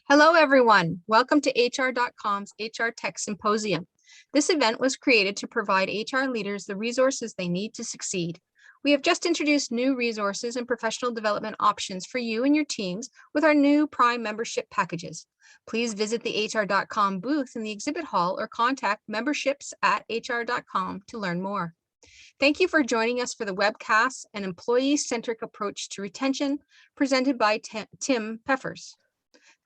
Hello, everyone. Welcome to HR.com's HR Tech Symposium. This event was created to provide HR leaders the resources they need to succeed. We have just introduced new resources and professional development options for you and your teams with our new Prime membership packages. Please visit the HR.com booth in the exhibit hall or contact memberships@hr.com to learn more. Thank you for joining us for the webcast, An Employee-Centric Approach to Retention, presented by Tim Peffers.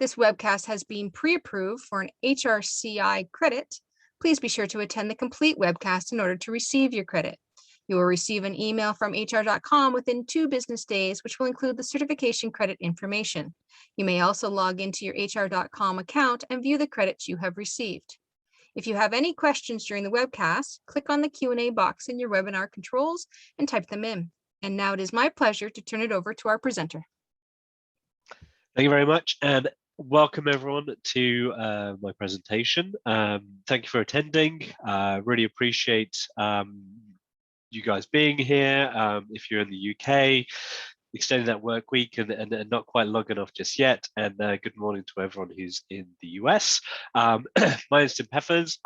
This webcast has been pre-approved for an HRCI credit. Please be sure to attend the complete webcast in order to receive your credit. You will receive an email from HR.com within 2 business days, which will include the certification credit information. You may also log into your HR.com account and view the credits you have received. If you have any questions during the webcast, click on the Q&A box in your webinar controls and type them in. And now it is my pleasure to turn it over to our presenter. Thank you very much, and welcome everyone to my presentation. Thank you for attending. Really appreciate you guys being here. If you're in the UK, extending that work week and not quite logging off just yet. And good morning to everyone who's in the US. My name is Tim Peffers.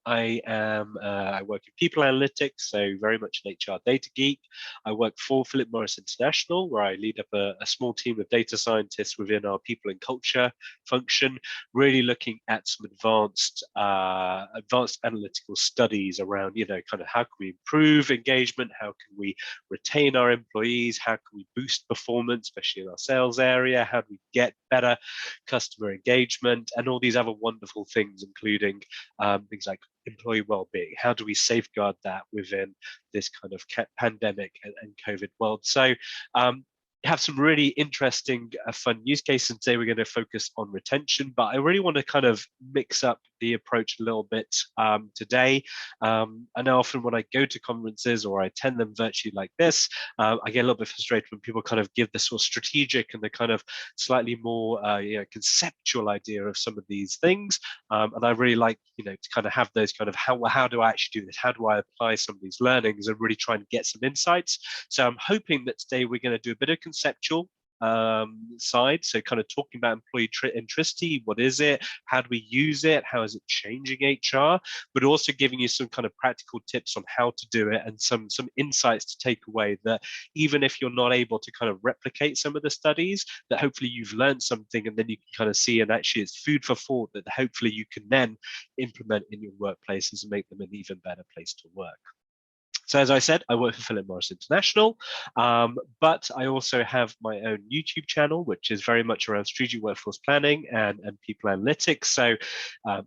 I work in people analytics, so very much an HR data geek. I work for Philip Morris International, where I lead up a small team of data scientists within our people and culture function, really looking at some advanced analytical studies around, kind of how can we improve engagement, how can we retain our employees, how can we boost performance, especially in our sales area, how do we get better customer engagement, and all these other wonderful things, including things like employee well-being. How do we safeguard that within this kind of pandemic and COVID world? So have some really interesting, fun use cases. And today we're going to focus on retention, but I really want to kind of mix up the approach a little bit today. I know often when I go to conferences or I attend them virtually like this, I get a little bit frustrated when people kind of give the sort of strategic and the kind of slightly more conceptual idea of some of these things. And I really like, to kind of have those kind of how do I actually do this? How do I apply some of these learnings and really try and get some insights? So I'm hoping that today we're going to do a bit of conceptual side, so kind of talking about employee centricity. What is it? How do we use it? How is it changing HR? But also giving you some kind of practical tips on how to do it and some insights to take away, that even if you're not able to kind of replicate some of the studies, that hopefully you've learned something, and then you can kind of see, and actually it's food for thought that hopefully you can then implement in your workplaces and make them an even better place to work. So as I said, I work for Philip Morris International, but I also have my own YouTube channel, which is very much around strategic workforce planning and people analytics. So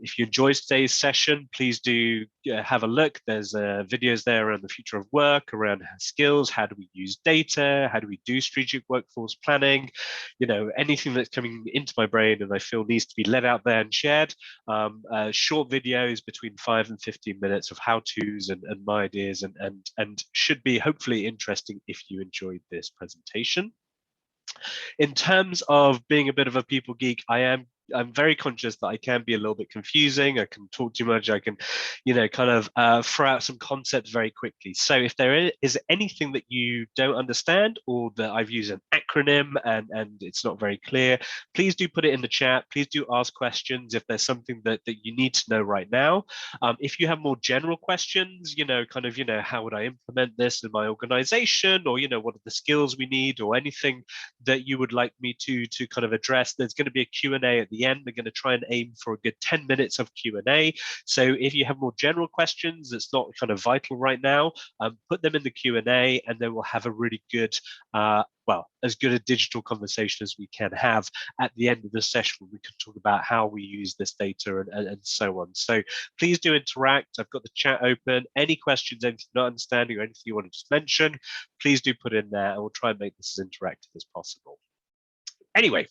if you enjoyed today's session, please do have a look. There's videos there around the future of work, around skills, how do we use data, how do we do strategic workforce planning, anything that's coming into my brain and I feel needs to be let out there and shared. Short videos between 5 and 15 minutes of how-tos and my ideas, and should be hopefully interesting if you enjoyed this presentation. In terms of being a bit of a people geek, I'm very conscious that I can be a little bit confusing. I can talk too much. I can, kind of throw out some concepts very quickly. So if there is anything that you don't understand, or that I've used an acronym and it's not very clear, please do put it in the chat. Please do ask questions if there's something that you need to know right now. If you have more general questions, how would I implement this in my organization, or, what are the skills we need, or anything that you would like me to kind of address, there's going to be a Q&A at the end. We're going to try and aim for a good 10 minutes of Q&A. So if you have more general questions that's not kind of vital right now, put them in the Q&A, and then we'll have a really good, as good a digital conversation as we can have at the end of the session. We can talk about how we use this data and so on. So please do interact. I've got the chat open. Any questions, anything not understanding, or anything you want to just mention, please do put in there, and we'll try and make this as interactive as possible. Anyway,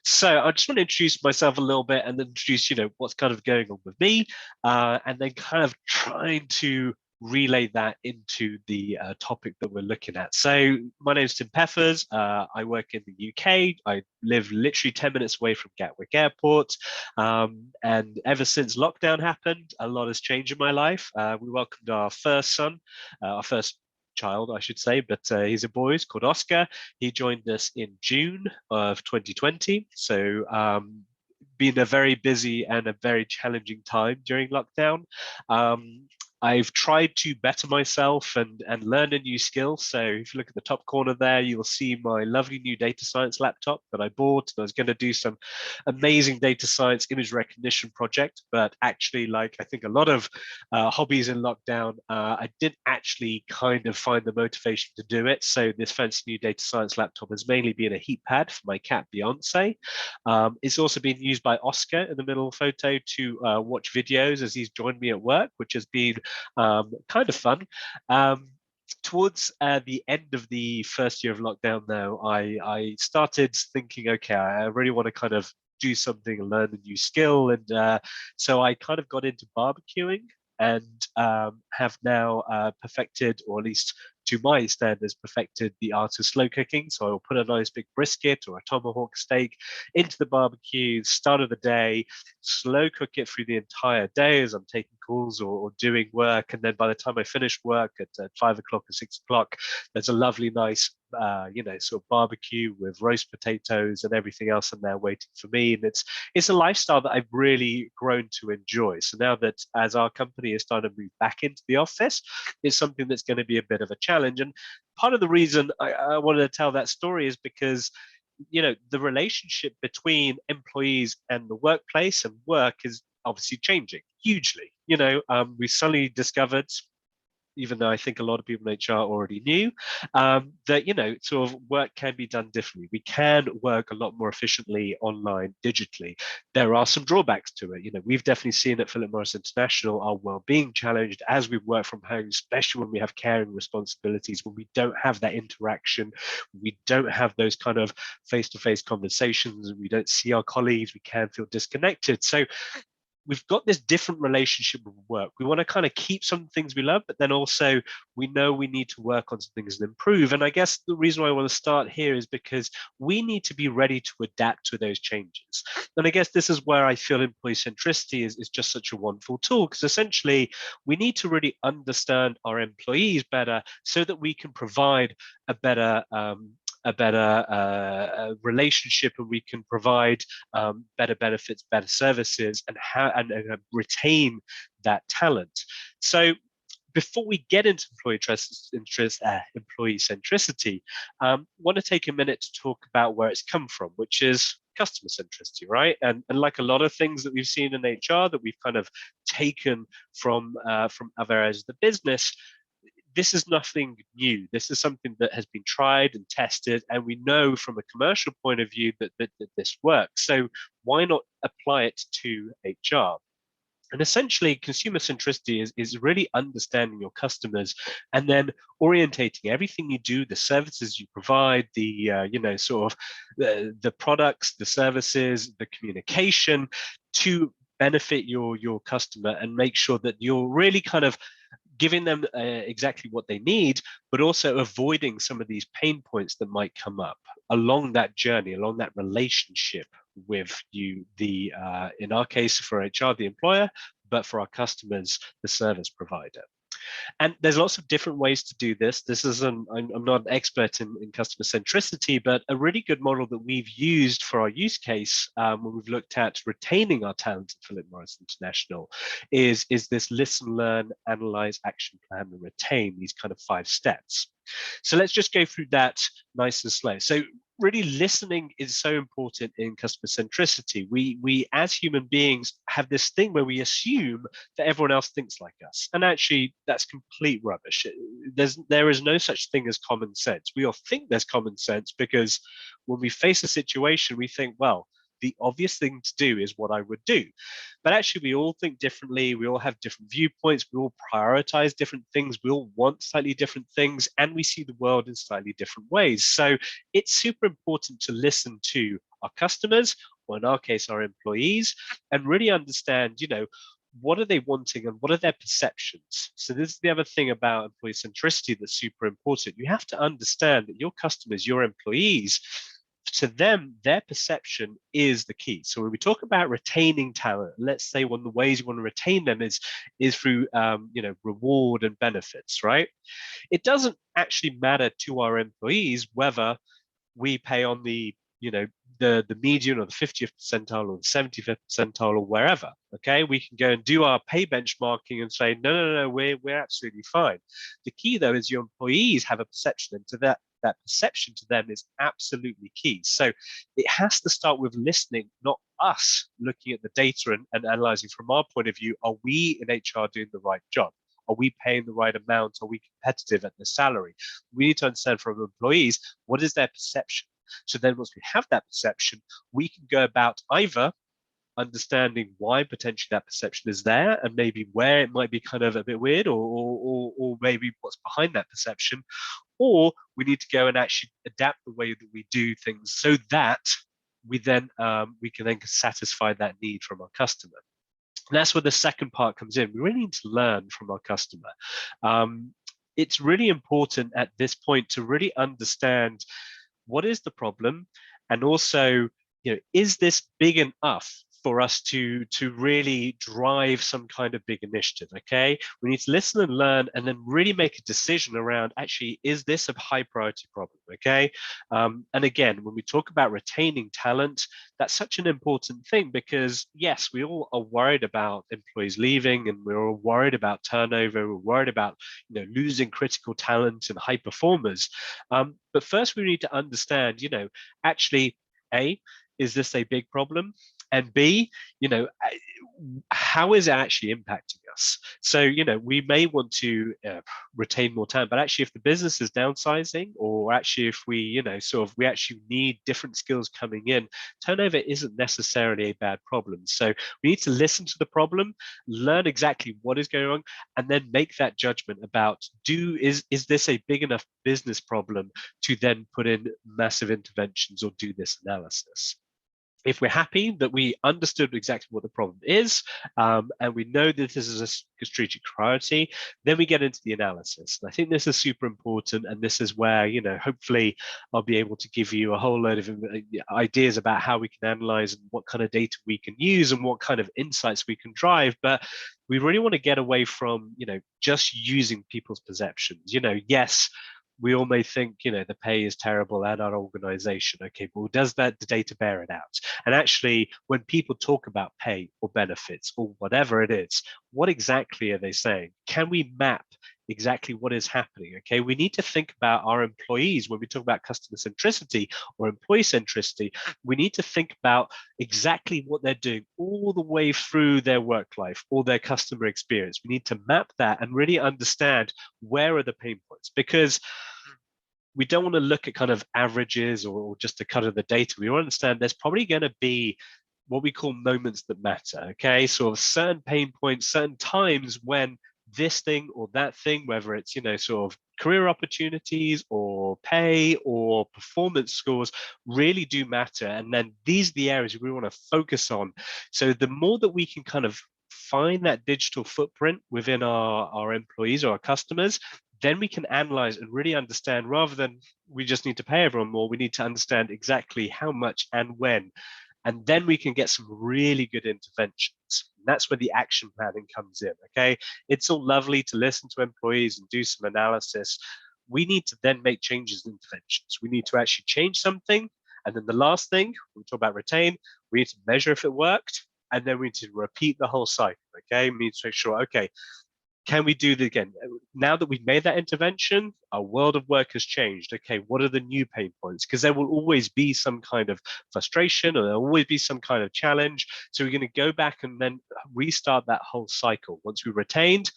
so I just want to introduce myself a little bit, and then introduce, what's kind of going on with me, and then kind of trying to relay that into the topic that we're looking at. So my name is Tim Peffers. I work in the UK. I live literally 10 minutes away from Gatwick Airport. And ever since lockdown happened, a lot has changed in my life. We welcomed our first son, our first child, I should say, but he's a boy. He's called Oscar. He joined us in June of 2020. So been a very busy and a very challenging time during lockdown. I've tried to better myself and learn a new skill. So if you look at the top corner there, you'll see my lovely new data science laptop that I bought. And I was going to do some amazing data science image recognition project, but actually, like I think a lot of hobbies in lockdown, I didn't actually kind of find the motivation to do it. So this fancy new data science laptop has mainly been a heat pad for my cat Beyonce. It's also been used by Oscar in the middle photo to watch videos as he's joined me at work, which has been kind of fun. Towards the end of the first year of lockdown, though, I started thinking, okay, I really want to kind of do something and learn a new skill. And so I kind of got into barbecuing and have now perfected, or at least to my standards, perfected the art of slow cooking. So I'll put a nice big brisket or a tomahawk steak into the barbecue, start of the day, slow cook it through the entire day as I'm taking calls or doing work. And then by the time I finish work at 5 o'clock or 6 o'clock, there's a lovely, nice, sort of barbecue with roast potatoes and everything else in there waiting for me. And it's a lifestyle that I've really grown to enjoy. So now that as our company is starting to move back into the office, it's something that's going to be a bit of a challenge. And part of the reason I wanted to tell that story is because the relationship between employees and the workplace and work is obviously changing hugely. We suddenly discovered, even though I think a lot of people in HR already knew, that sort of work can be done differently. We can work a lot more efficiently online, digitally. There are some drawbacks to it. We've definitely seen at Philip Morris International our well-being challenged as we work from home, especially when we have caring responsibilities, when we don't have that interaction, we don't have those kind of face-to-face conversations, and we don't see our colleagues, we can feel disconnected. So we've got this different relationship with work. We want to kind of keep some things we love, but then also we know we need to work on some things and improve. And I guess the reason why I want to start here is because we need to be ready to adapt to those changes. And I guess this is where I feel employee centricity is just such a wonderful tool, because essentially we need to really understand our employees better so that we can provide a better relationship, and we can provide better benefits, better services, and retain that talent. So before we get into employee centricity, want to take a minute to talk about where it's come from, which is customer centricity, right? And like a lot of things that we've seen in HR that we've kind of taken from other areas of the business, this is nothing new. This is something that has been tried and tested, and we know from a commercial point of view that this works. So why not apply it to HR? And essentially, consumer centricity is really understanding your customers and then orientating everything you do, the services you provide, the the products, the services, the communication, to benefit your customer and make sure that you're really kind of giving them exactly what they need, but also avoiding some of these pain points that might come up along that journey, along that relationship with you, in our case for HR, the employer, but for our customers, the service provider. And there's lots of different ways to do this. I'm not an expert in customer centricity, but a really good model that we've used for our use case when we've looked at retaining our talent at Philip Morris International is this listen, learn, analyze, action plan, and retain, these kind of 5 steps. So let's just go through that nice and slow. So really listening is so important in customer centricity. We as human beings have this thing where we assume that everyone else thinks like us. And actually that's complete rubbish. There is no such thing as common sense. We all think there's common sense because when we face a situation, we think, well, the obvious thing to do is what I would do. But actually, we all think differently. We all have different viewpoints. We all prioritize different things. We all want slightly different things, and we see the world in slightly different ways. So it's super important to listen to our customers, or in our case, our employees, and really understand, what are they wanting and what are their perceptions? So this is the other thing about employee centricity that's super important. You have to understand that your customers, your employees, to them, their perception is the key. So when we talk about retaining talent, let's say one of the ways you want to retain them is through reward and benefits, right? It doesn't actually matter to our employees whether we pay on the the median or the 50th percentile or the 75th percentile or wherever. Okay, we can go and do our pay benchmarking and say no, we're absolutely fine. The key though is your employees have a perception, and to that perception to them is absolutely key. So it has to start with listening, not us looking at the data and analyzing from our point of view. Are we in HR doing the right job? Are we paying the right amount? Are we competitive at the salary? We need to understand from employees, what is their perception? So then once we have that perception, we can go about either understanding why potentially that perception is there and maybe where it might be kind of a bit weird, or maybe what's behind that perception, or we need to go and actually adapt the way that we do things so that we can then satisfy that need from our customer. And that's where the second part comes in. We really need to learn from our customer. It's really important at this point to really understand what is the problem, and also, is this big enough for us to really drive some kind of big initiative? Okay, we need to listen and learn, and then really make a decision around, actually, is this a high priority problem? Okay, and again, when we talk about retaining talent, that's such an important thing, because yes, we all are worried about employees leaving, and we're all worried about turnover, we're worried about losing critical talent and high performers, but first we need to understand, actually, A, is this a big problem? And B, how is it actually impacting us? So, we may want to retain more talent, but actually, if the business is downsizing, or actually if we, we actually need different skills coming in, turnover isn't necessarily a bad problem. So we need to listen to the problem, learn exactly what is going on, and then make that judgment about, is this a big enough business problem to then put in massive interventions or do this analysis? If we're happy that we understood exactly what the problem is, and we know that this is a strategic priority, then we get into the analysis. And I think this is super important, and this is where, hopefully I'll be able to give you a whole load of ideas about how we can analyze and what kind of data we can use and what kind of insights we can drive. But we really want to get away from, just using people's perceptions. Yes, we all may think, the pay is terrible at our organization. Okay, well, does the data bear it out? And actually, when people talk about pay or benefits or whatever it is, what exactly are they saying? Can we map exactly what is happening? Okay, we need to think about our employees. When we talk about customer centricity or employee centricity, we need to think about exactly what they're doing all the way through their work life or their customer experience. We need to map that and really understand where are the pain points, because we don't want to look at kind of averages or just the kind of the data. We want to understand there's probably going to be what we call moments that matter. Okay, so certain pain points, certain times when this thing or that thing, whether it's sort of career opportunities or pay or performance scores, really do matter. And then these are the areas we want to focus on. So the more that we can kind of find that digital footprint within our employees or our customers, then we can analyze and really understand, rather than we just need to pay everyone more, we need to understand exactly how much and when. And then we can get some really good interventions. And that's where the action planning comes in. Okay, it's all lovely to listen to employees and do some analysis. We need to then make changes and interventions. We need to actually change something. And then the last thing, we talk about retain, we need to measure if it worked. And then we need to repeat the whole cycle. Okay, we need to make sure, okay, can we do that again? Now that we've made that intervention, our world of work has changed. Okay, what are the new pain points? Because there will always be some kind of frustration, or there'll always be some kind of challenge. So we're going to go back and then restart that whole cycle. Once we've retained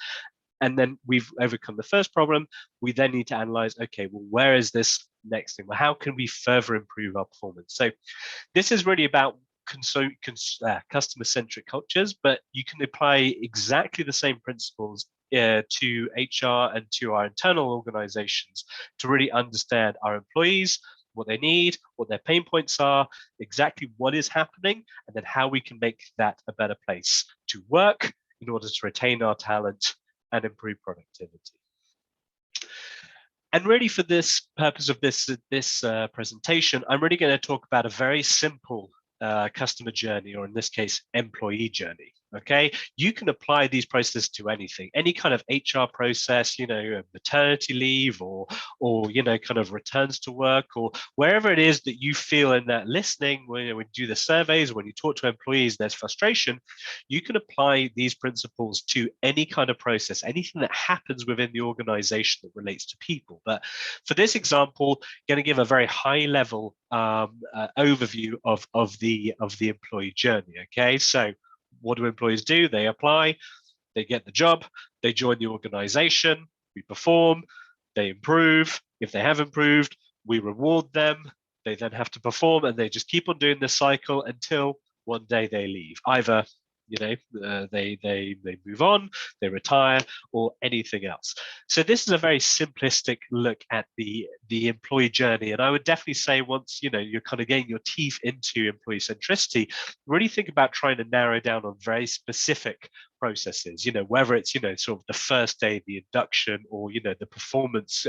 and then we've overcome the first problem, we then need to analyze, okay, well, where is this next thing? Well, how can we further improve our performance? So this is really about customer-centric cultures, but you can apply exactly the same principles to HR and to our internal organizations to really understand our employees, what they need, what their pain points are, exactly what is happening, and then how we can make that a better place to work in order to retain our talent and improve productivity. And really, for this purpose of this presentation, I'm really going to talk about a very simple customer journey, or in this case, employee journey. Okay, you can apply these processes to anything, any kind of HR process, maternity leave, or kind of returns to work, or wherever it is that you feel in that listening, when you do the surveys, when you talk to employees, there's frustration. You can apply these principles to any kind of process, anything that happens within the organization that relates to people. But for this example, going to give a very high level overview of the employee journey. Okay, so what do employees do? They apply, they get the job, they join the organization, we perform, they improve. If they have improved, we reward them. They then have to perform, and they just keep on doing this cycle until one day they leave. Either they move on, they retire, or anything else. So this is a very simplistic look at the employee journey, and I would definitely say, once you're kind of getting your teeth into employee centricity, really think about trying to narrow down on very specific processes, whether it's sort of the first day, the induction, or the performance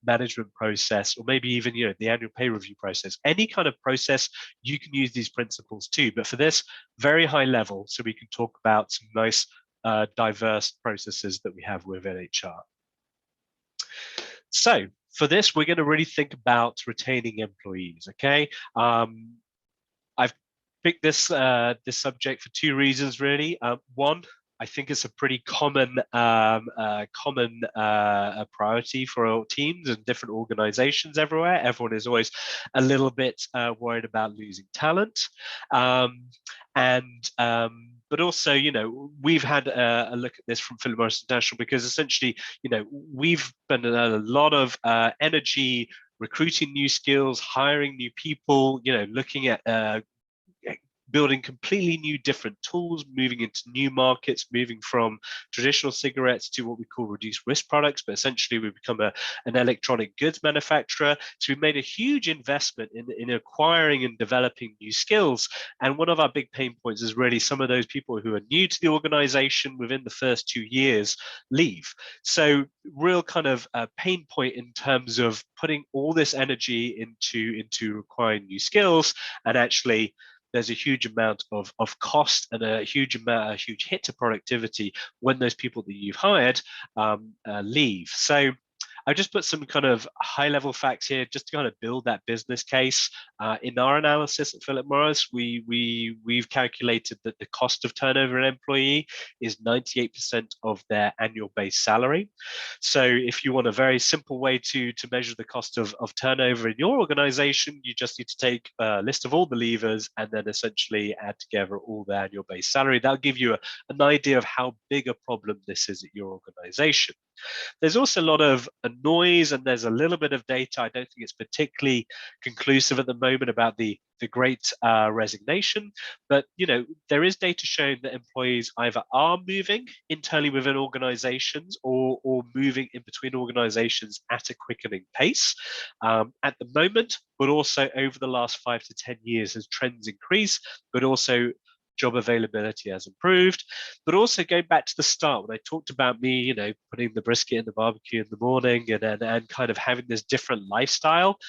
management process, or maybe even the annual pay review process. Any kind of process, you can use these principles too, but for this, very high level, so we can talk about some nice diverse processes that we have within HR. So for this, we're going to really think about retaining employees. Okay, I've picked this subject for two reasons, really. One, I think it's a pretty common priority for our teams and different organizations everywhere. Everyone is always a little bit worried about losing talent, but also, we've had a look at this from Philip Morris International, because essentially, we've spent a lot of energy recruiting new skills, hiring new people, looking at building completely new different tools, moving into new markets, moving from traditional cigarettes to what we call reduced risk products, but essentially we've become an electronic goods manufacturer. So we made a huge investment in acquiring and developing new skills. And one of our big pain points is really some of those people who are new to the organization within the first 2 years leave. So real kind of pain point in terms of putting all this energy into acquiring new skills, and actually there's a huge amount of cost and a huge hit to productivity when those people that you've hired leave. So I've just put some kind of high level facts here just to kind of build that business case. In our analysis at Philip Morris, we've calculated that the cost of turnover an employee is 98% of their annual base salary. So if you want a very simple way to measure the cost of turnover in your organization, you just need to take a list of all the levers and then essentially add together all the annual base salary. That'll give you an idea of how big a problem this is at your organization. There's also a lot of noise, and there's a little bit of data. I don't think it's particularly conclusive at the moment about the great resignation, but there is data showing that employees either are moving internally within organizations or moving in between organizations at a quickening pace at the moment, but also over the last 5 to 10 years as trends increase, but also job availability has improved. But also going back to the start, when I talked about me, putting the brisket in the barbecue in the morning and kind of having this different lifestyle,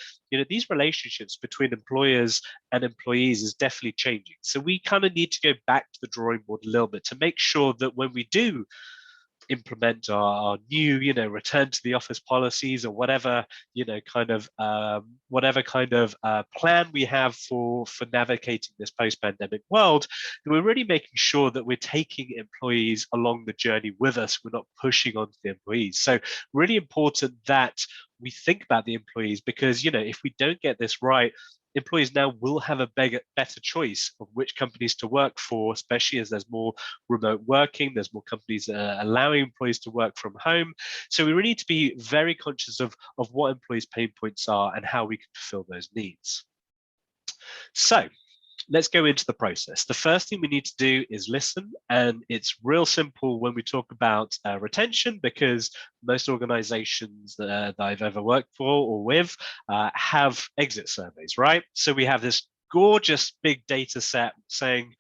these relationships between employers and employees is definitely changing. So we kind of need to go back to the drawing board a little bit to make sure that when we do implement our new return to the office policies, or whatever plan we have for navigating this post-pandemic world, and we're really making sure that we're taking employees along the journey with us. We're not pushing onto the employees. So really important that we think about the employees, because if we don't get this right, employees now will have a better choice of which companies to work for, especially as there's more remote working, there's more companies allowing employees to work from home. So we really need to be very conscious of what employees' pain points are and how we can fulfill those needs. So let's go into the process. The first thing we need to do is listen, and it's real simple when we talk about retention, because most organizations that I've ever worked for or with have exit surveys, right? So we have this gorgeous big data set saying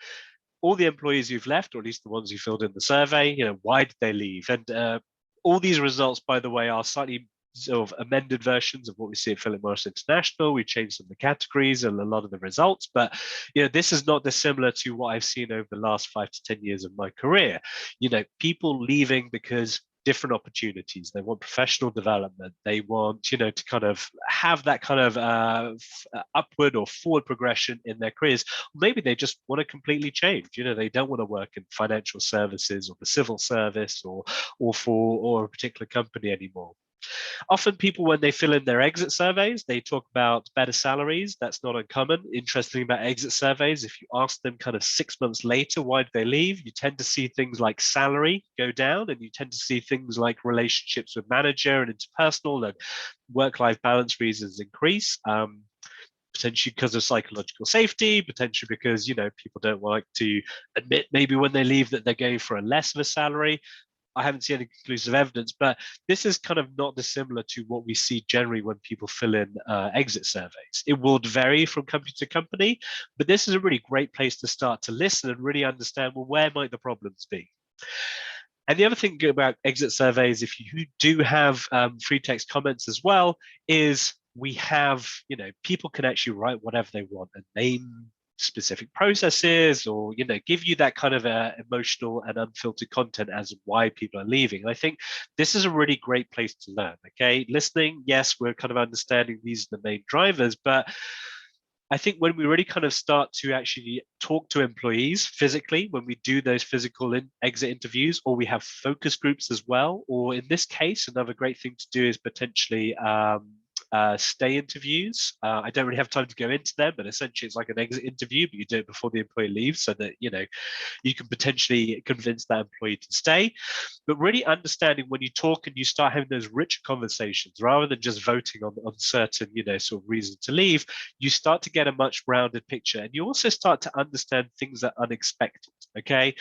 all the employees who've left, or at least the ones who filled in the survey, why did they leave? And all these results, by the way, are slightly sort of amended versions of what we see at Philip Morris International. We changed some of the categories and a lot of the results, but this is not dissimilar to what I've seen over the last 5 to 10 years of my career. People leaving because different opportunities. They want professional development. They want, to kind of have that kind of upward or forward progression in their careers. Maybe they just want to completely change. They don't want to work in financial services or the civil service or a particular company anymore. Often people, when they fill in their exit surveys, they talk about better salaries. That's not uncommon. Interesting about exit surveys, if you ask them kind of 6 months later, why did they leave? You tend to see things like salary go down, and you tend to see things like relationships with manager and interpersonal and work-life balance reasons increase. Potentially because of psychological safety, potentially because, people don't like to admit maybe when they leave that they're going for a less of a salary. I haven't seen any conclusive evidence, but this is kind of not dissimilar to what we see generally when people fill in exit surveys. It will vary from company to company, but this is a really great place to start to listen and really understand, well, where might the problems be? And the other thing about exit surveys, if you do have free text comments as well, is we have, people can actually write whatever they want and name specific processes or give you that kind of emotional and unfiltered content as why people are leaving. And I think this is a really great place to learn. Okay, listening, yes, we're kind of understanding these are the main drivers, but I think when we really kind of start to actually talk to employees physically, when we do those physical exit interviews, or we have focus groups as well, or in this case, another great thing to do is potentially stay interviews. I don't really have time to go into them, but essentially it's like an exit interview, but you do it before the employee leaves so that, you can potentially convince that employee to stay. But really understanding when you talk and you start having those rich conversations, rather than just voting on certain, sort of reasons to leave, you start to get a much rounded picture. And you also start to understand things that are unexpected. Okay.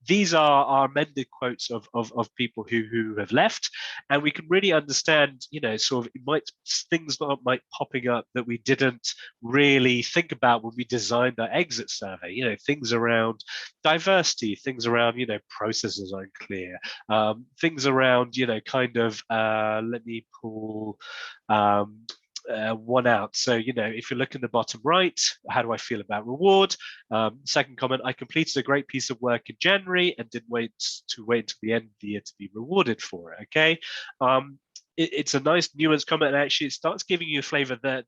These are our amended quotes of people who have left. And we can really understand, sort of things might popping up that we didn't really think about when we designed our exit survey, things around diversity, things around, processes unclear, things around, kind of, let me pull one out. So, if you look in the bottom right, how do I feel about reward? Second comment, I completed a great piece of work in January and didn't wait until the end of the year to be rewarded for it. Okay. It's a nice nuanced comment, and actually it starts giving you a flavor that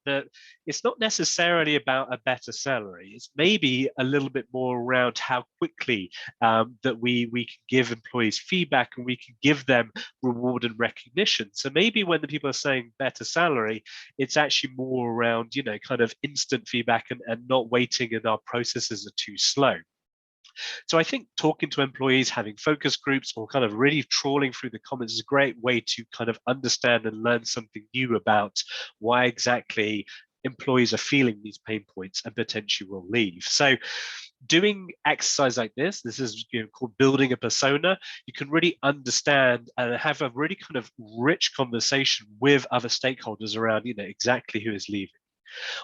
it's not necessarily about a better salary. It's maybe a little bit more around how quickly that we can give employees feedback and we can give them reward and recognition. So maybe when the people are saying better salary, it's actually more around, kind of instant feedback and not waiting, and our processes are too slow. So I think talking to employees, having focus groups, or kind of really trawling through the comments is a great way to kind of understand and learn something new about why exactly employees are feeling these pain points and potentially will leave. So doing exercise like this is called building a persona. You can really understand and have a really kind of rich conversation with other stakeholders around, exactly who is leaving.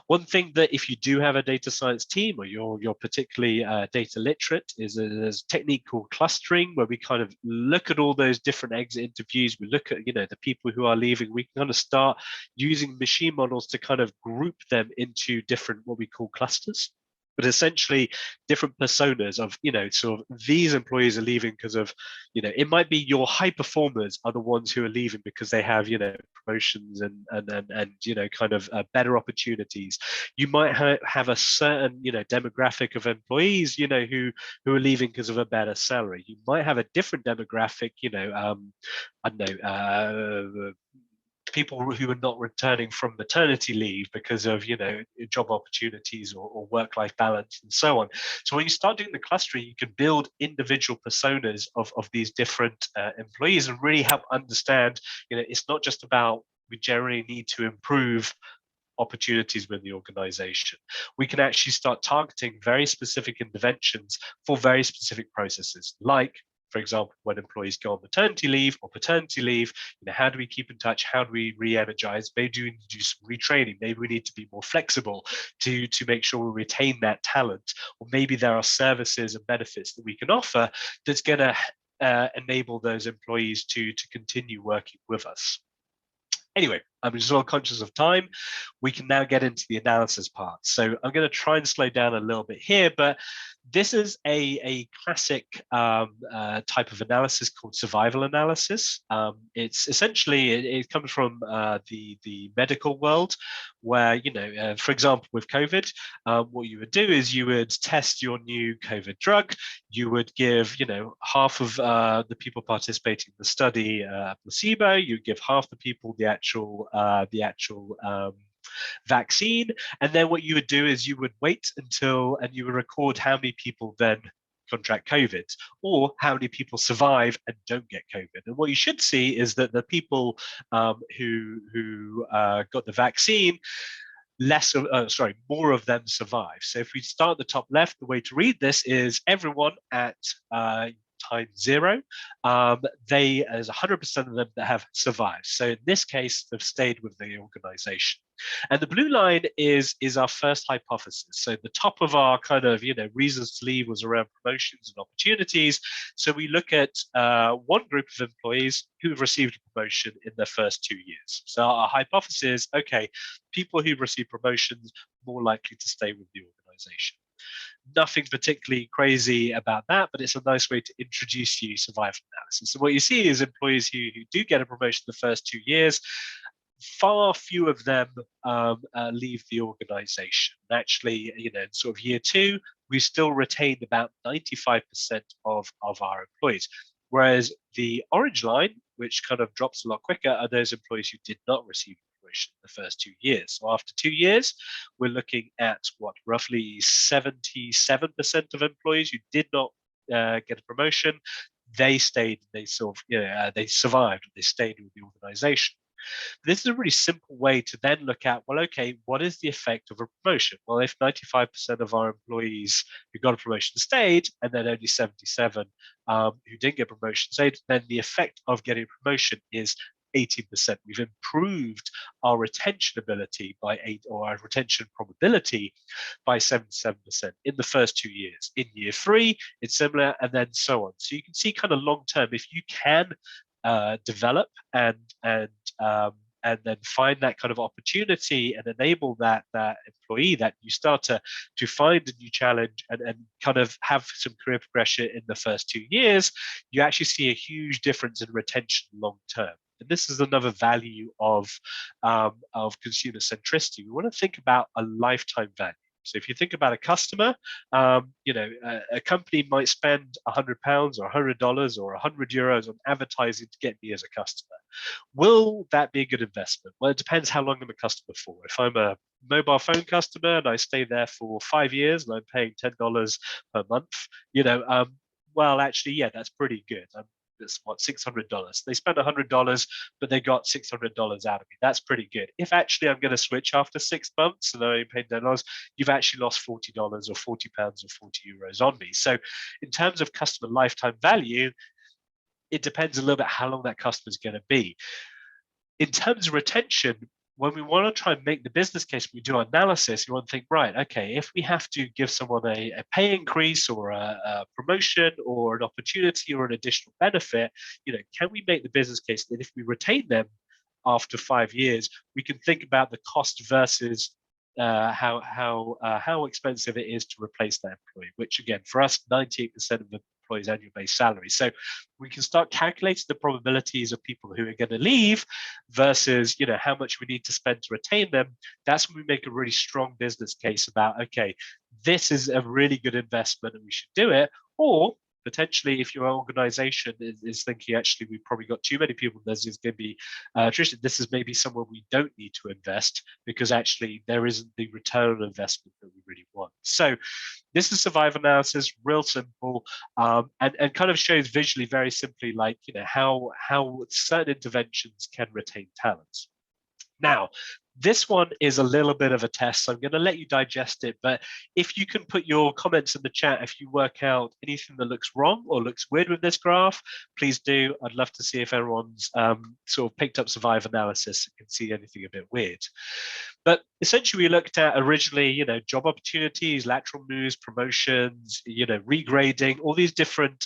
One thing that if you do have a data science team or you're particularly data literate is there's a technique called clustering, where we kind of look at all those different exit interviews. We look at, the people who are leaving. We can kind of start using machine models to kind of group them into different, what we call clusters. But essentially different personas of, sort of these employees are leaving because of, it might be your high performers are the ones who are leaving because they have, promotions and kind of better opportunities. You might have a certain, demographic of employees, who are leaving because of a better salary. You might have a different demographic, I don't know, people who are not returning from maternity leave because of job opportunities or work-life balance and so on. So when you start doing the clustering, you can build individual personas of these different employees and really help understand, it's not just about we generally need to improve opportunities within the organization. We can actually start targeting very specific interventions for very specific processes, like, for example, when employees go on maternity leave or paternity leave, how do we keep in touch? How do we re-energize? Maybe we need to do some retraining. Maybe we need to be more flexible to make sure we retain that talent. Or maybe there are services and benefits that we can offer that's going to enable those employees to continue working with us. Anyway, I'm just all conscious of time. We can now get into the analysis part. So I'm going to try and slow down a little bit here, but this is a classic type of analysis called survival analysis. It's essentially, it comes from the medical world, where, for example, with COVID, what you would do is you would test your new COVID drug. You would give, half of the people participating in the study a placebo. You give half the people the actual vaccine, and then what you would do is you would wait and you would record how many people then contract COVID, or how many people survive and don't get COVID. And what you should see is that the people who got the vaccine, more of them survive. So if we start at the top left, the way to read this is everyone at time 0, there's 100% of them that have survived. So in this case, they've stayed with the organization. And the blue line is our first hypothesis. So the top of our kind of reasons to leave was around promotions and opportunities. So we look at one group of employees who have received a promotion in their first 2 years. So our hypothesis, okay, people who receive promotions more likely to stay with the organization. Nothing particularly crazy about that, but it's a nice way to introduce you survival analysis. So what you see is employees who do get a promotion the first 2 years, far few of them leave the organization. Actually, in sort of year 2, we still retained about 95% of our employees. Whereas the orange line, which kind of drops a lot quicker, are those employees who did not receive promotion in the first 2 years. So after 2 years, we're looking at roughly 77% of employees who did not get a promotion. They stayed. They they survived. They stayed with the organization. This is a really simple way to then look at, well, okay, what is the effect of a promotion? Well, if 95% of our employees who got a promotion stayed, and then only 77 who didn't get promotion stayed, then the effect of getting a promotion is 18%. We've improved our retention ability by 8, or our retention probability by 77% in the first 2 years. In year 3, it's similar, and then so on. So you can see kind of long term, if you can develop and then find that kind of opportunity and enable that employee, that you start to find a new challenge and kind of have some career progression in the first 2 years, you actually see a huge difference in retention long term. And this is another value of consumer centricity. We want to think about a lifetime value. So if you think about a customer, a company might spend £100 or $100 or €100 on advertising to get me as a customer. Will that be a good investment? Well, it depends how long I'm a customer for. If I'm a mobile phone customer and I stay there for 5 years and I'm paying $10 per month, well, actually, yeah, that's pretty good. It's $600. They spent $100, but they got $600 out of me. That's pretty good. If actually I'm going to switch after 6 months and I only paid $10, you've actually lost $40 or £40 or €40 on me. So in terms of customer lifetime value, it depends a little bit how long that customer is going to be. In terms of retention, when we want to try and make the business case, we do analysis, you want to think, right, okay, if we have to give someone a pay increase or a promotion or an opportunity or an additional benefit, can we make the business case that if we retain them after 5 years, we can think about the cost versus how expensive it is to replace that employee, which again, for us, 98% of the employee's annual base salary. So we can start calculating the probabilities of people who are going to leave versus, how much we need to spend to retain them. That's when we make a really strong business case about, okay, this is a really good investment and we should do it. Or potentially, if your organization is thinking, actually, we've probably got too many people, there's going to be attrition, this is maybe somewhere we don't need to invest because actually there isn't the return on investment that we really want. So this is survival analysis, real simple, and kind of shows visually very simply, like, how certain interventions can retain talents. Now, this one is a little bit of a test, so I'm going to let you digest it. But if you can put your comments in the chat, if you work out anything that looks wrong or looks weird with this graph, please do. I'd love to see if everyone's sort of picked up survival analysis and can see anything a bit weird. But essentially, we looked at originally, job opportunities, lateral moves, promotions, regrading, all these different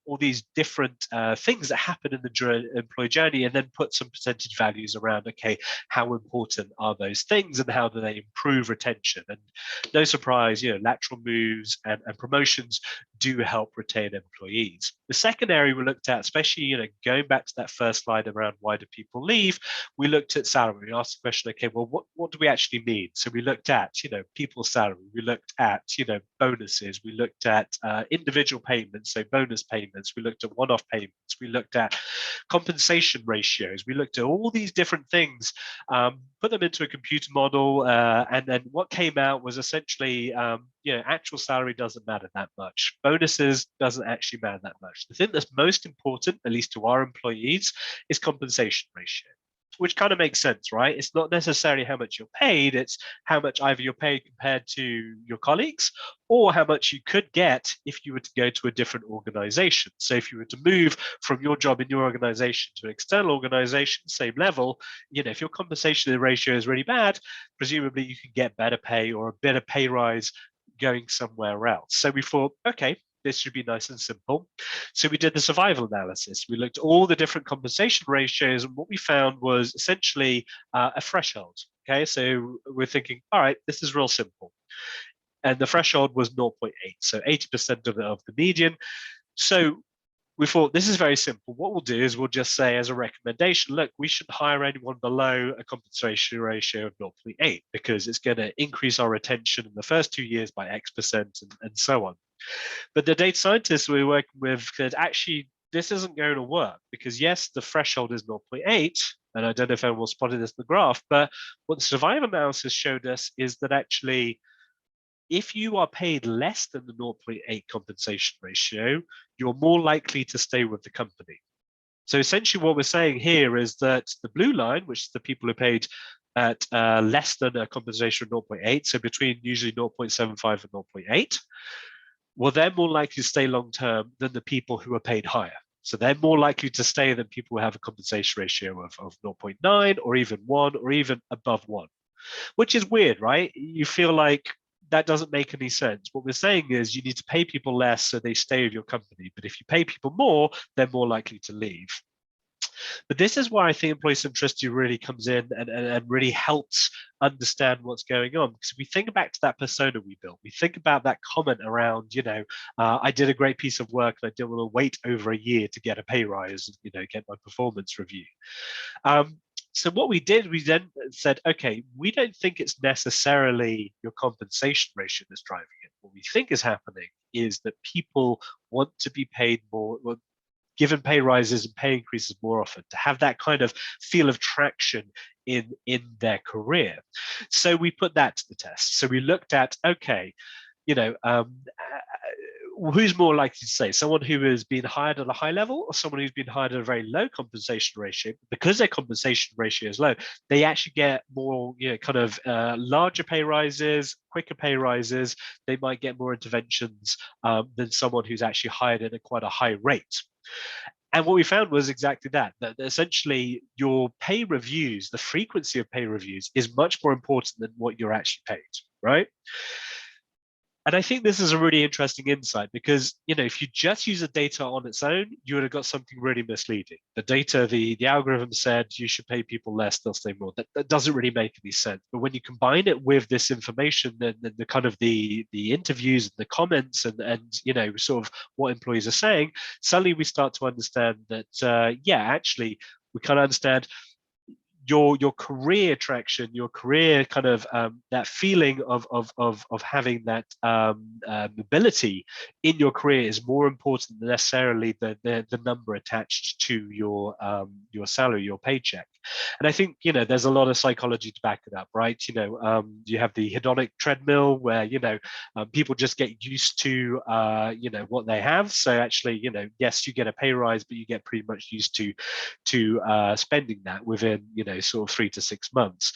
all these different things that happen in the employee journey, and then put some percentage values around, okay, how important are those things and how do they improve retention? And no surprise, lateral moves and promotions do help retain employees. The second area we looked at, especially, going back to that first slide around why do people leave, we looked at salary. We asked the question, okay, well, what do we actually mean? So we looked at, people's salary. We looked at, bonuses. We looked at individual payments, so bonus payments. We looked at one-off payments. We looked at compensation ratios. We looked at all these different things, put them into a computer model, and then what came out was essentially, actual salary doesn't matter that much. Bonuses doesn't actually matter that much. The thing that's most important, at least to our employees, is compensation ratio, which kind of makes sense, right? It's not necessarily how much you're paid, it's how much either you're paid compared to your colleagues or how much you could get if you were to go to a different organization. So if you were to move from your job in your organization to an external organization, same level, if your compensation ratio is really bad, presumably you can get better pay or a better pay rise going somewhere else. So we thought, okay, this should be nice and simple. So we did the survival analysis. We looked at all the different compensation ratios, and what we found was essentially a threshold. Okay, so we're thinking, all right, this is real simple. And the threshold was 0.8, so 80% of the median. So we thought, this is very simple. What we'll do is we'll just say as a recommendation, look, we shouldn't hire anyone below a compensation ratio of 0.8 because it's going to increase our retention in the first 2 years by X% and so on. But the data scientists we were working with said, actually, this isn't going to work because yes, the threshold is 0.8, and I don't know if anyone spotted this in the graph, but what the survival analysis showed us is that actually, if you are paid less than the 0.8 compensation ratio, you're more likely to stay with the company. So essentially what we're saying here is that the blue line, which is the people who are paid at less than a compensation of 0.8, so between usually 0.75 and 0.8, well, they're more likely to stay long-term than the people who are paid higher. So they're more likely to stay than people who have a compensation ratio of 0.9 or even 1 or even above 1, which is weird, right? You feel like that doesn't make any sense. What we're saying is you need to pay people less so they stay with your company. But if you pay people more, they're more likely to leave. But this is why I think employee centricity really comes in and really helps understand what's going on. Because if we think back to that persona we built, we think about that comment around, I did a great piece of work and I didn't want to wait over a year to get a pay rise, get my performance review. So what we did, we then said, okay, we don't think it's necessarily your compensation ratio that's driving it. What we think is happening is that people want to be paid more, given pay rises and pay increases more often, to have that kind of feel of traction in their career. So we put that to the test. So we looked at, okay, who's more likely to say someone who has been hired at a high level or someone who's been hired at a very low compensation ratio? Because their compensation ratio is low, they actually get more, larger pay rises, quicker pay rises. They might get more interventions than someone who's actually hired at quite a high rate. And what we found was exactly that essentially your pay reviews, the frequency of pay reviews is much more important than what you're actually paid, right? And I think this is a really interesting insight because, if you just use the data on its own, you would have got something really misleading. The data, the algorithm said you should pay people less, they'll stay more. That doesn't really make any sense. But when you combine it with this information and the kind of the interviews and the comments and sort of what employees are saying, suddenly we start to understand that, actually, we kind of understand your career traction, your career kind of that feeling of having that mobility in your career is more important than necessarily the number attached to your salary, your paycheck. And I think there's a lot of psychology to back it up, right? You have the hedonic treadmill where people just get used to what they have. So actually, yes, you get a pay rise, but you get pretty much used to spending that within sort of 3 to 6 months.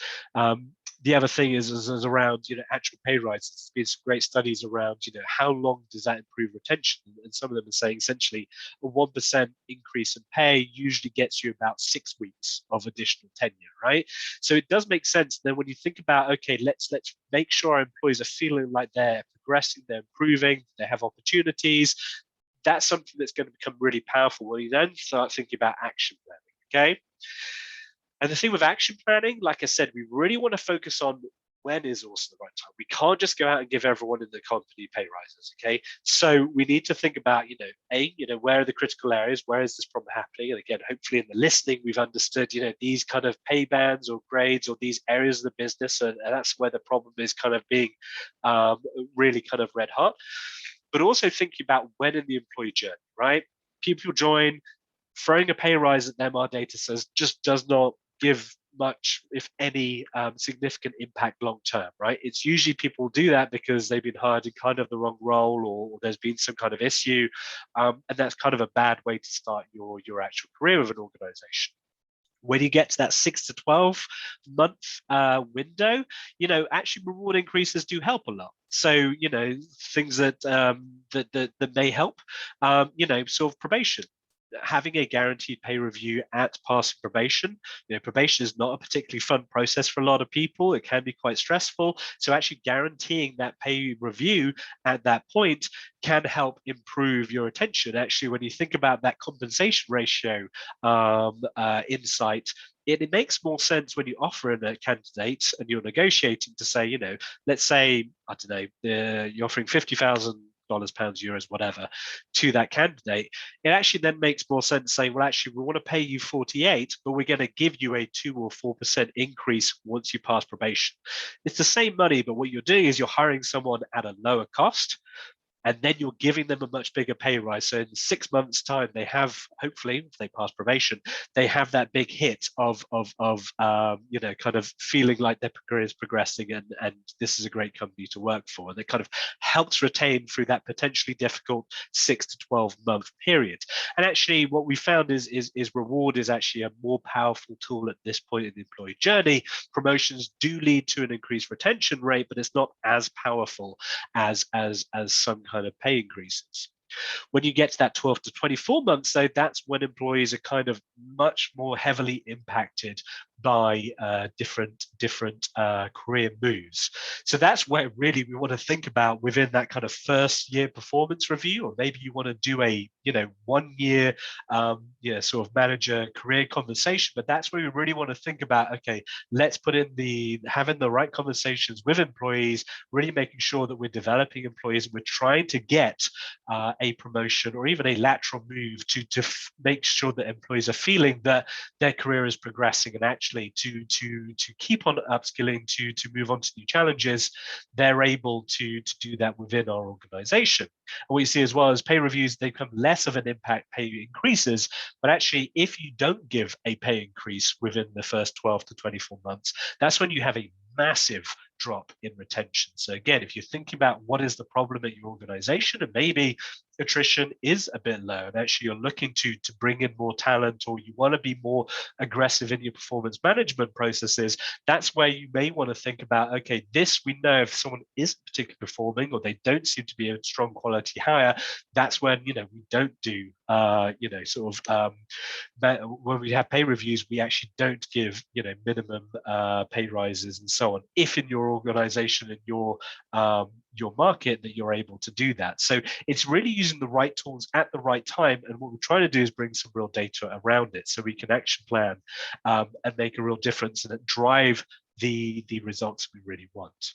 The other thing is around actual pay rises. There's been some great studies around how long does that improve retention, and some of them are saying essentially a 1% increase in pay usually gets you about 6 weeks of additional tenure, right? So it does make sense. Then when you think about, okay, let's make sure our employees are feeling like they're progressing, they're improving, they have opportunities, that's something that's going to become really powerful when you then start thinking about action planning. Okay. And the thing with action planning, like I said, we really want to focus on when is also the right time. We can't just go out and give everyone in the company pay rises. Okay. So we need to think about, where are the critical areas? Where is this problem happening? And again, hopefully in the listening, we've understood, these kind of pay bands or grades or these areas of the business. And that's where the problem is kind of being really kind of red hot. But also thinking about when in the employee journey, right? People join, throwing a pay rise at them, our data says, just does not give much, if any, significant impact long term, right? It's usually people do that because they've been hired in kind of the wrong role, or there's been some kind of issue, and that's kind of a bad way to start your actual career with an organization. When you get to that 6 to 12 month window, actually reward increases do help a lot. So, things that that may help, sort of probation, having a guaranteed pay review at passing probation. Probation is not a particularly fun process for a lot of people. It can be quite stressful. So actually guaranteeing that pay review at that point can help improve your retention. Actually, when you think about that compensation ratio insight, it makes more sense when you offer a candidate and you're negotiating to say, let's say, I don't know, you're offering $50,000, pounds, euros, whatever, to that candidate. It actually then makes more sense saying, well, actually, we want to pay you 48, but we're going to give you a 2 or 4% increase once you pass probation. It's the same money, but what you're doing is you're hiring someone at a lower cost, and then you're giving them a much bigger pay rise. So in 6 months' time, they have, hopefully, if they pass probation, they have that big hit of kind of feeling like their career is progressing, and this is a great company to work for. And it kind of helps retain through that potentially difficult 6 to 12 month period. And actually, what we found is reward is actually a more powerful tool at this point in the employee journey. Promotions do lead to an increased retention rate, but it's not as powerful as some kind of pay increases. When you get to that 12 to 24 months, though, that's when employees are kind of much more heavily impacted by different career moves. So that's where really we want to think about within that kind of first year performance review, or maybe you want to do a 1 year sort of manager career conversation. But that's where we really want to think about, okay, let's put in having the right conversations with employees, really making sure that we're developing employees and we're trying to get a promotion or even a lateral move to make sure that employees are feeling that their career is progressing, and actually to keep on upskilling, to move on to new challenges, they're able to do that within our organization. And what you see as well as pay reviews, they become less of an impact pay increases, but actually if you don't give a pay increase within the first 12 to 24 months, that's when you have a massive drop in retention. So again, if you're thinking about what is the problem at your organization, and maybe attrition is a bit low, and actually you're looking to bring in more talent, or you want to be more aggressive in your performance management processes, that's where you may want to think about, okay, this, we know if someone isn't particularly performing or they don't seem to be a strong quality hire, that's when we don't do when we have pay reviews, we actually don't give minimum pay rises and so on, if in your organization, in your market, that you're able to do that. So it's really using the right tools at the right time, and what we're trying to do is bring some real data around it so we can action plan and make a real difference and drive the results we really want.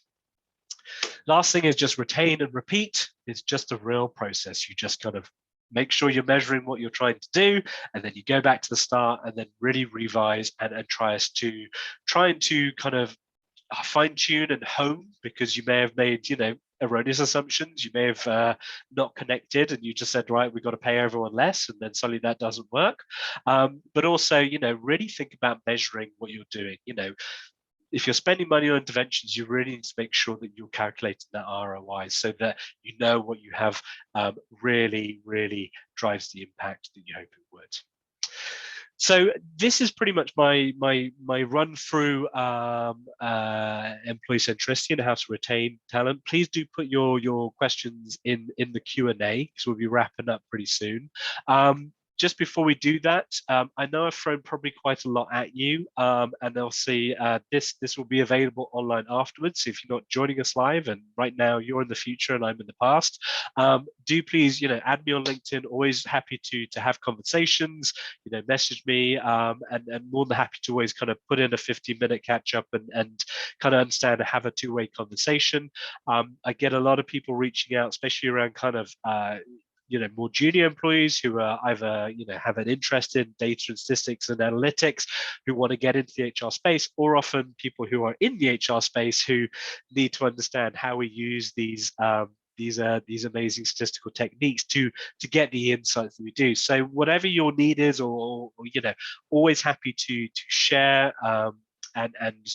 Last thing is just retain and repeat. It's just a real process. You just kind of make sure you're measuring what you're trying to do, and then you go back to the start and then really revise and try to kind of fine tune and hone, because you may have made erroneous assumptions. You may have not connected, and you just said, right, we've got to pay everyone less, and then suddenly that doesn't work. But also really think about measuring what you're doing. If you're spending money on interventions, you really need to make sure that you're calculating that ROI, so that what you have really drives the impact that you hope it would. So this is pretty much my run through employee centricity and how to retain talent. Please do put your questions in the Q&A, because we'll be wrapping up pretty soon. just before we do that, I know I've thrown probably quite a lot at you, and they'll see this will be available online afterwards. So if you're not joining us live, and right now you're in the future and I'm in the past, do please, add me on LinkedIn. Always happy to have conversations. Message me, and more than happy to always kind of put in a 15-minute catch up and kind of understand and have a two-way conversation. I get a lot of people reaching out, especially around kind of more junior employees who are either have an interest in data and statistics and analytics, who want to get into the HR space, or often people who are in the HR space who need to understand how we use these amazing statistical techniques to get the insights that we do. So whatever your need is, or always happy to share. And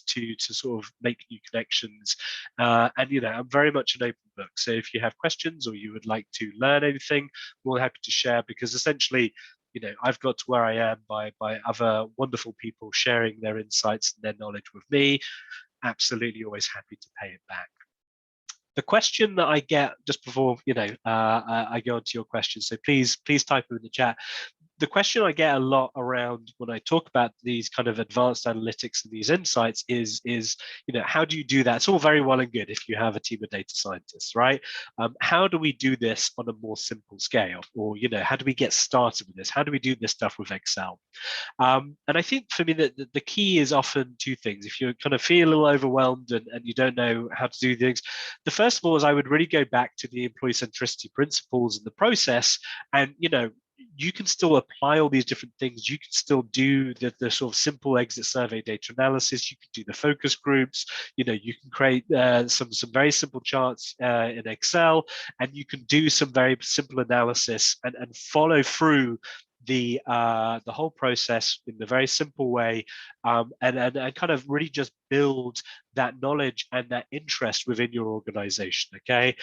to sort of make new connections, and I'm very much an open book. So if you have questions or you would like to learn anything, we're happy to share, because essentially, I've got to where I am by other wonderful people sharing their insights and their knowledge with me. Absolutely, always happy to pay it back. The question that I get just before I go on to your question, so please type them in the chat. The question I get a lot around when I talk about these kind of advanced analytics and these insights is how do you do that? It's all very well and good if you have a team of data scientists, right? How do we do this on a more simple scale? Or, how do we get started with this? How do we do this stuff with Excel? And I think for me, the key is often two things. If you kind of feel a little overwhelmed and you don't know how to do things, the first of all is I would really go back to the employee centricity principles in the process, and you can still apply all these different things. You can still do the sort of simple exit survey data analysis. You can do the focus groups. You can create some very simple charts in Excel, and you can do some very simple analysis and follow through the whole process in a very simple way, and kind of really just build that knowledge and that interest within your organization. Okay,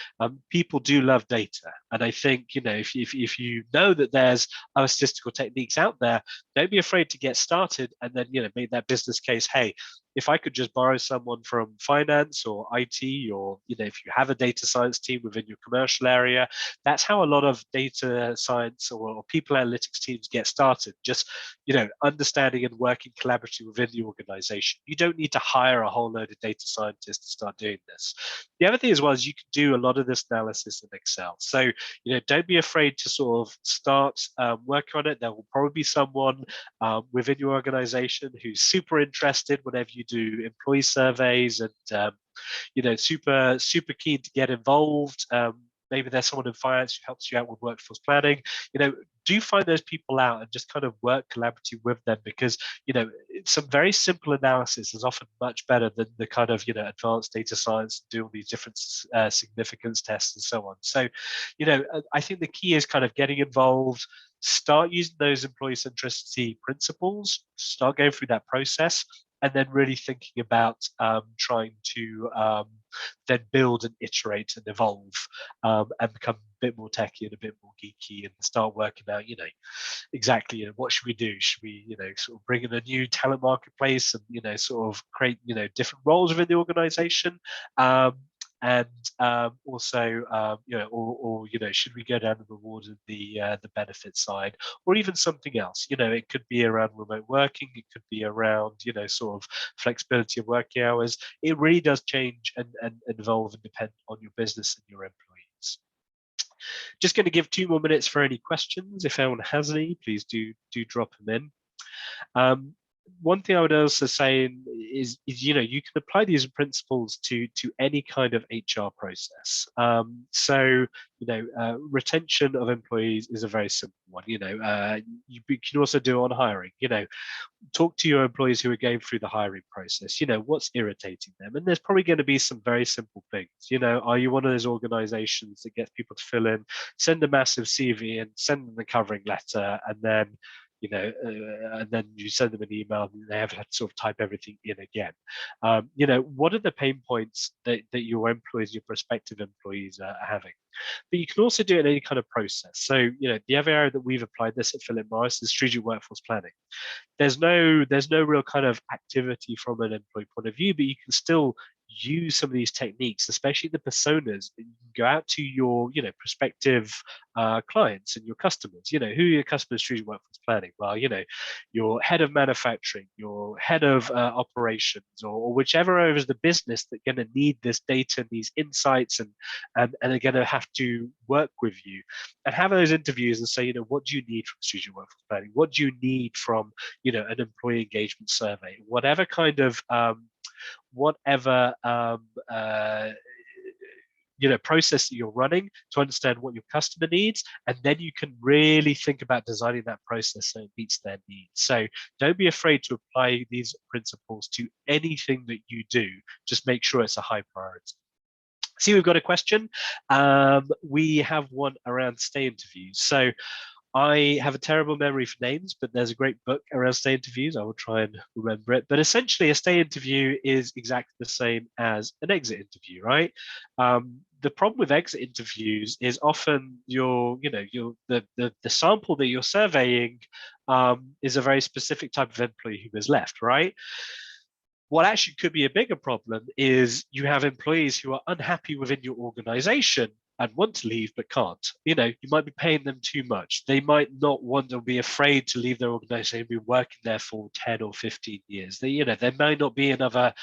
people do love data, and I think if you know that there's other statistical techniques out there, don't be afraid to get started, and then make that business case. Hey, if I could just borrow someone from finance or IT, or if you have a data science team within your commercial area, that's how a lot of data science or people analytics teams get started. Just understanding and working collaboratively within the organization. You don't need to hire a whole load of data scientists to start doing this. The other thing as well is you can do a lot of this analysis in Excel. So don't be afraid to sort of start working on it. There will probably be someone within your organization who's super interested whenever you do employee surveys, and super keen to get involved. Maybe there's someone in finance who helps you out with workforce planning. Do find those people out and just kind of work collaboratively with them, because some very simple analysis is often much better than the kind of advanced data science, do all these different significance tests and so on. So I think the key is kind of getting involved, start using those employee centricity principles, start going through that process, and then really thinking about trying to then build and iterate and evolve, and become a bit more techy and a bit more geeky, and start working out, exactly, what should we do? Should we, sort of bring in a new talent marketplace and, sort of create, different roles within the organization? And also, should we go down the reward and the benefit side, or even something else? It could be around remote working. It could be around, sort of flexibility of working hours. It really does change and evolve and depend on your business and your employees. Just going to give 2 more minutes for any questions. If anyone has any, please do drop them in. One thing I would also say is you can apply these principles to any kind of HR process. So retention of employees is a very simple one. You can also do on hiring. Talk to your employees who are going through the hiring process. What's irritating them, and there's probably going to be some very simple things. Are you one of those organizations that gets people to fill in, send a massive CV and send them the covering letter, and then and then you send them an email and they have to sort of type everything in again? What are the pain points that your employees, your prospective employees are having? But you can also do it in any kind of process. So, the other area that we've applied this at Philip Morris is strategic workforce planning. There's no real kind of activity from an employee point of view, but you can still use some of these techniques, especially the personas. You can go out to your, prospective clients and your customers. Who are your customers through workforce planning? Well, your head of manufacturing, your head of operations, or whichever is the business that's going to need this data and these insights, and are going to have to work with you, and have those interviews and say, what do you need from strategic workforce planning? What do you need from, an employee engagement survey? Whatever kind of whatever process that you're running, to understand what your customer needs, and then you can really think about designing that process so it meets their needs. So don't be afraid to apply these principles to anything that you do. Just make sure it's a high priority. See, we've got a question. We have one around stay interviews. So I have a terrible memory for names, but there's a great book around stay interviews. I will try and remember it. But essentially, a stay interview is exactly the same as an exit interview, right? The problem with exit interviews is often the sample that you're surveying is a very specific type of employee who has left, right? What actually could be a bigger problem is you have employees who are unhappy within your organization and want to leave but can't. You might be paying them too much. They might not want to be afraid to leave their organization. They've been working there for 10 or 15 years. There might not be another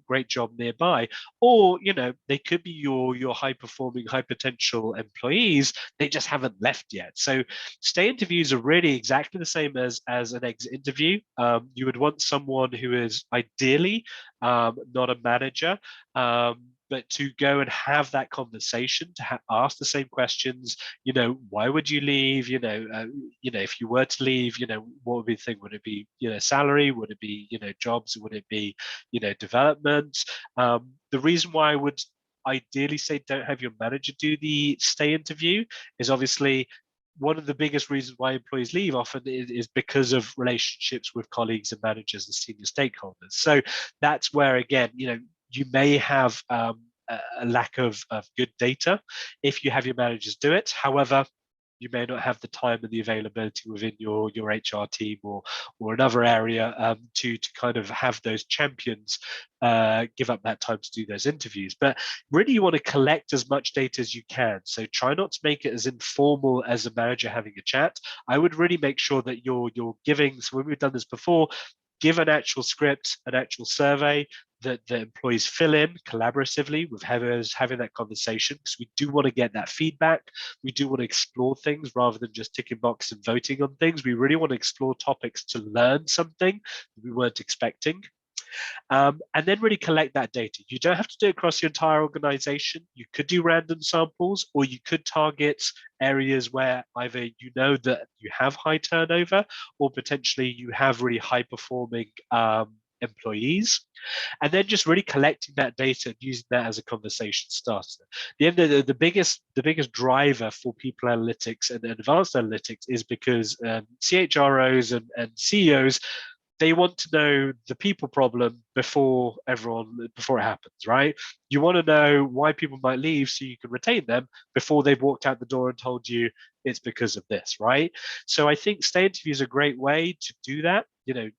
great job nearby. Or, they could be your high performing, high potential employees. They just haven't left yet. So stay interviews are really exactly the same as an exit interview. You would want someone who is ideally not a manager, but to go and have that conversation, to ask the same questions. Why would you leave? If you were to leave, what would be the thing? Would it be, salary? Would it be, jobs? Would it be, development? The reason why I would ideally say don't have your manager do the stay interview is obviously one of the biggest reasons why employees leave often is because of relationships with colleagues and managers and senior stakeholders. So that's where, again, you may have a lack of good data if you have your managers do it. However, you may not have the time and the availability within your HR team or another area to kind of have those champions give up that time to do those interviews. But really, you want to collect as much data as you can. So try not to make it as informal as a manager having a chat. I would really make sure that you're giving. So when we've done this before, give an actual script, an actual survey that the employees fill in collaboratively with whoever's having that conversation, because we do want to get that feedback. We do want to explore things rather than just ticking box and voting on things. We really want to explore topics to learn something that we weren't expecting. And then really collect that data. You don't have to do it across your entire organization. You could do random samples, or you could target areas where either that you have high turnover, or potentially you have really high performing employees, and then just really collecting that data and using that as a conversation starter. The biggest driver for people analytics and advanced analytics is because CHROs and CEOs, they want to know the people problem before it happens, right? You want to know why people might leave so you can retain them before they've walked out the door and told you it's because of this, right? So I think stay interview is a great way to do that.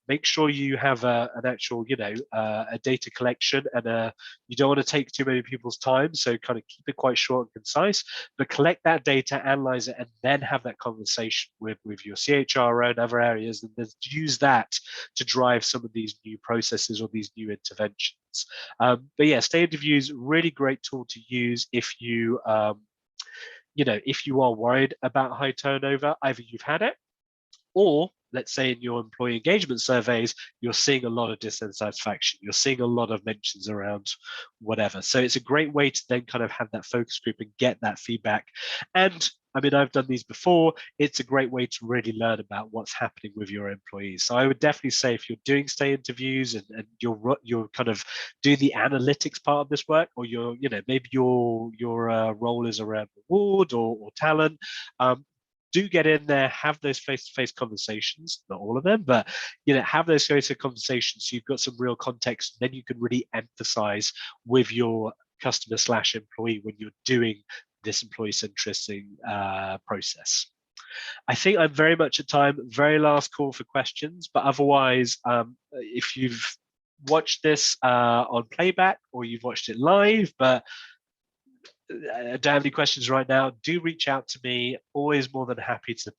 Make sure you have an actual, a data collection, and you don't want to take too many people's time. So kind of keep it quite short and concise, but collect that data, analyze it, and then have that conversation with your CHRO and other areas, and then use that to drive some of these new processes or these new interventions. But yeah, stay interviews, really great tool to use if you, if you are worried about high turnover. Either you've had it, or let's say in your employee engagement surveys, you're seeing a lot of dissatisfaction. You're seeing a lot of mentions around whatever. So it's a great way to then kind of have that focus group and get that feedback. And I mean, I've done these before. It's a great way to really learn about what's happening with your employees. So I would definitely say if you're doing stay interviews and you're kind of doing the analytics part of this work, or maybe your role is around reward or talent, do get in there, have those face-to-face conversations, not all of them, but have those face-to-face conversations so you've got some real context, and then you can really emphasize with your customer / employee when you're doing this employee centricity process. I think I'm very much at time. Very last call for questions, but otherwise, if you've watched this on playback or you've watched it live, but don't have any questions right now, do reach out to me. Always more than happy to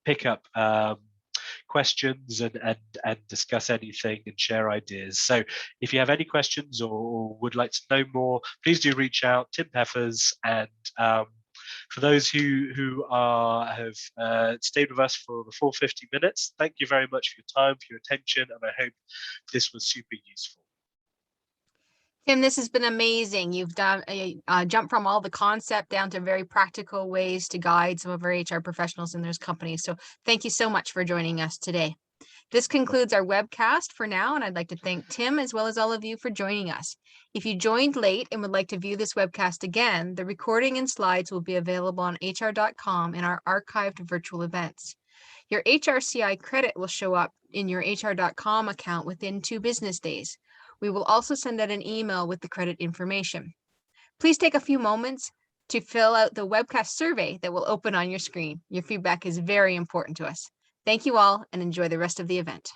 pick up questions and discuss anything and share ideas. So if you have any questions or would like to know more, please do reach out. Tim Peffers. And for those who have stayed with us for the full 50 minutes, thank you very much for your time, for your attention, and I hope this was super useful. Tim, this has been amazing. You've done a jump from all the concept down to very practical ways to guide some of our HR professionals in those companies. So thank you so much for joining us today. This concludes our webcast for now, and I'd like to thank Tim as well as all of you for joining us. If you joined late and would like to view this webcast again, the recording and slides will be available on hr.com in our archived virtual events. Your HRCI credit will show up in your hr.com account within 2 business days. We will also send out an email with the credit information. Please take a few moments to fill out the webcast survey that will open on your screen. Your feedback is very important to us. Thank you all and enjoy the rest of the event.